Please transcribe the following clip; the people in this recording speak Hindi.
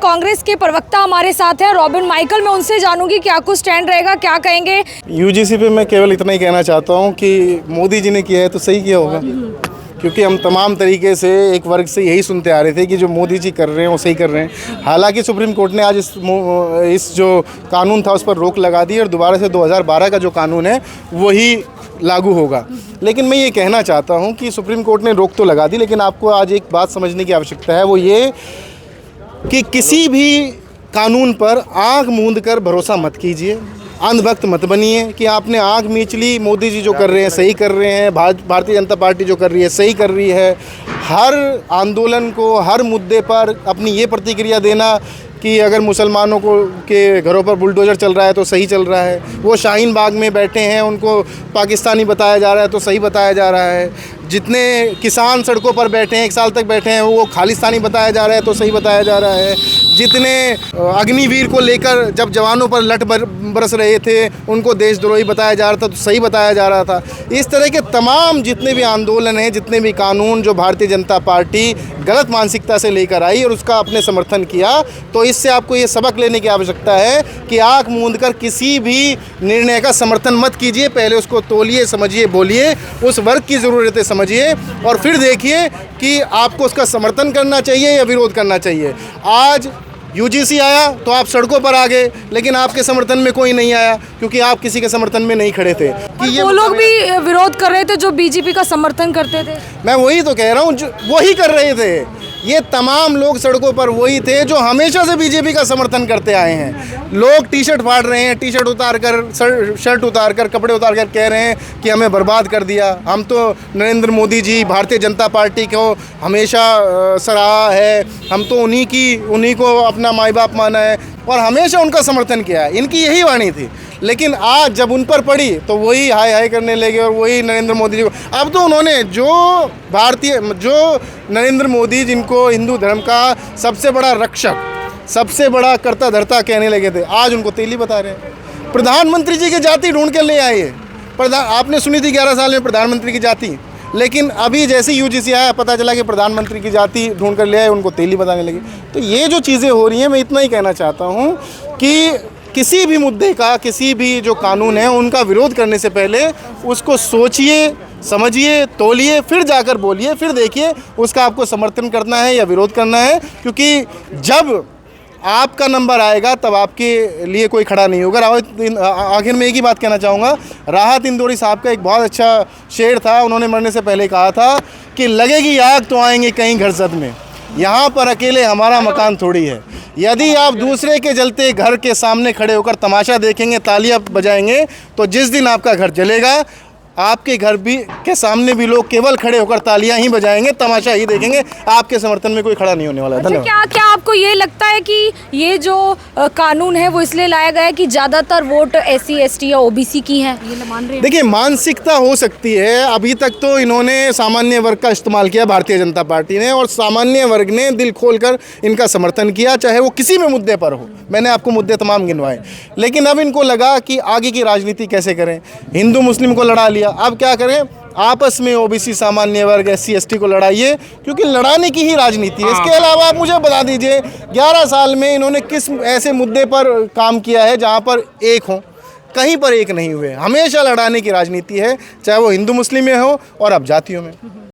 कांग्रेस के प्रवक्ता हमारे साथ हैं रॉबिन माइकल। मैं उनसे जानूंगी क्या कुछ स्टैंड रहेगा, क्या कहेंगे। यूजीसी पे मैं केवल इतना ही कहना चाहता हूँ कि मोदी जी ने किया है तो सही किया होगा, क्योंकि हम तमाम तरीके से एक वर्ग से यही सुनते आ रहे थे कि जो मोदी जी कर रहे हैं वो सही कर रहे हैं। हालांकि सुप्रीम कोर्ट ने आज इस जो कानून था उस पर रोक लगा दी और दोबारा से 2012 का जो कानून है वही लागू होगा। लेकिन मैं ये कहना चाहता हूँ कि सुप्रीम कोर्ट ने रोक तो लगा दी, लेकिन आपको आज एक बात समझने की आवश्यकता है, वो ये कि किसी भी कानून पर आंख मूंद कर भरोसा मत कीजिए, अंधभक्त मत बनिए कि आपने आंख मींच ली, मोदी जी जो कर रहे हैं सही कर रहे हैं, भारतीय जनता पार्टी जो कर रही है सही कर रही है। हर आंदोलन को, हर मुद्दे पर अपनी ये प्रतिक्रिया देना कि अगर मुसलमानों को के घरों पर बुलडोज़र चल रहा है तो सही चल रहा है, वो शाहीन बाग में बैठे हैं उनको पाकिस्तानी बताया जा रहा है तो सही बताया जा रहा है, जितने किसान सड़कों पर बैठे हैं 1 साल तक बैठे हैं वो खालिस्तानी बताया जा रहा है तो सही बताया जा रहा है, जितने अग्निवीर को लेकर जब जवानों पर लठ बरस रहे थे उनको देशद्रोही बताया जा रहा था तो सही बताया जा रहा था। इस तरह के तमाम जितने भी आंदोलन हैं, जितने भी कानून जो भारतीय जनता पार्टी गलत मानसिकता से लेकर आई और उसका अपने समर्थन किया, तो इससे आपको ये सबक लेने की आवश्यकता है कि आंख मूंद कर किसी भी निर्णय का समर्थन मत कीजिए। पहले उसको तोलिए, समझिए, बोलिए, उस वर्ग की ज़रूरतें समझिए और फिर देखिए कि आपको उसका समर्थन करना चाहिए या विरोध करना चाहिए। आज यूजीसी आया तो आप सड़कों पर आ गए, लेकिन आपके समर्थन में कोई नहीं आया क्योंकि आप किसी के समर्थन में नहीं खड़े थे। कि ये वो लोग भी विरोध कर रहे थे जो बीजेपी का समर्थन करते थे। मैं वही तो कह रहा हूँ, वही कर रहे थे। ये तमाम लोग सड़कों पर वही थे जो हमेशा से बीजेपी का समर्थन करते आए हैं। लोग टी शर्ट फाड़ रहे हैं, टी शर्ट उतार कर, शर्ट उतार कर, कपड़े उतार कर कह रहे हैं कि हमें बर्बाद कर दिया। हम तो नरेंद्र मोदी जी, भारतीय जनता पार्टी को हमेशा सराहा है, हम तो उन्हीं को अपना माई बाप माना है और हमेशा उनका समर्थन किया है। इनकी यही वाणी थी। लेकिन आज जब उन पर पड़ी तो वही हाय हाय करने लगे और वही नरेंद्र मोदी जी को, अब तो उन्होंने जो नरेंद्र मोदी जिनको हिंदू धर्म का सबसे बड़ा रक्षक, सबसे बड़ा कर्ता धर्ता कहने लगे थे, आज उनको तेली बता रहे हैं। प्रधानमंत्री जी की जाति ढूंढ कर ले आए। आपने सुनी थी 11 साल में प्रधानमंत्री की जाति, लेकिन अभी जैसे यूजीसी आया पता चला कि प्रधानमंत्री की जाति ढूंढ कर ले आए, उनको तेली बताने लगे। तो ये जो चीज़ें हो रही हैं, मैं इतना ही कहना चाहता हूँ कि किसी भी मुद्दे का, किसी भी जो कानून है उनका विरोध करने से पहले उसको सोचिए, समझिए, तोलिए, फिर जाकर बोलिए, फिर देखिए उसका आपको समर्थन करना है या विरोध करना है। क्योंकि जब आपका नंबर आएगा तब आपके लिए कोई खड़ा नहीं होगा। आखिर में एक ही बात कहना चाहूँगा, राहत इंदौरी साहब का एक बहुत अच्छा शेर था। उन्होंने मरने से पहले कहा था कि लगेगी आग तो आएंगे कहीं घर जद में, यहाँ पर अकेले हमारा मकान थोड़ी है। यदि आप दूसरे के जलते घर के सामने खड़े होकर तमाशा देखेंगे, तालियां बजाएंगे, तो जिस दिन आपका घर जलेगा आपके घर भी के सामने भी लोग केवल खड़े होकर तालियां ही बजाएंगे, तमाशा ही देखेंगे, आपके समर्थन में कोई खड़ा नहीं होने वाला है। धन्यवाद। क्या आपको ये लगता है कि ये जो कानून है वो इसलिए लाया गया है कि ज़्यादातर वोट SC ST या OBC की है, ये मान रहे हैं? देखिए, मानसिकता हो सकती है। अभी तक तो इन्होंने सामान्य वर्ग का इस्तेमाल किया भारतीय जनता पार्टी ने, और सामान्य वर्ग ने दिल खोलकर इनका समर्थन किया, चाहे वो किसी भी मुद्दे पर हो। मैंने आपको मुद्दे तमाम गिनवाए। लेकिन अब इनको लगा कि आगे की राजनीति कैसे करें। हिंदू मुस्लिम को लड़ा लिया, अब क्या करें, आपस में OBC सामान्य वर्ग SC ST को लड़ाइए, क्योंकि लड़ाने की ही राजनीति है। इसके अलावा आप मुझे बता दीजिए 11 साल में इन्होंने किस ऐसे मुद्दे पर काम किया है जहां पर एक हो? कहीं पर एक नहीं हुए। हमेशा लड़ाने की राजनीति है, चाहे वो हिंदू मुस्लिम में हो और अब जातियों में।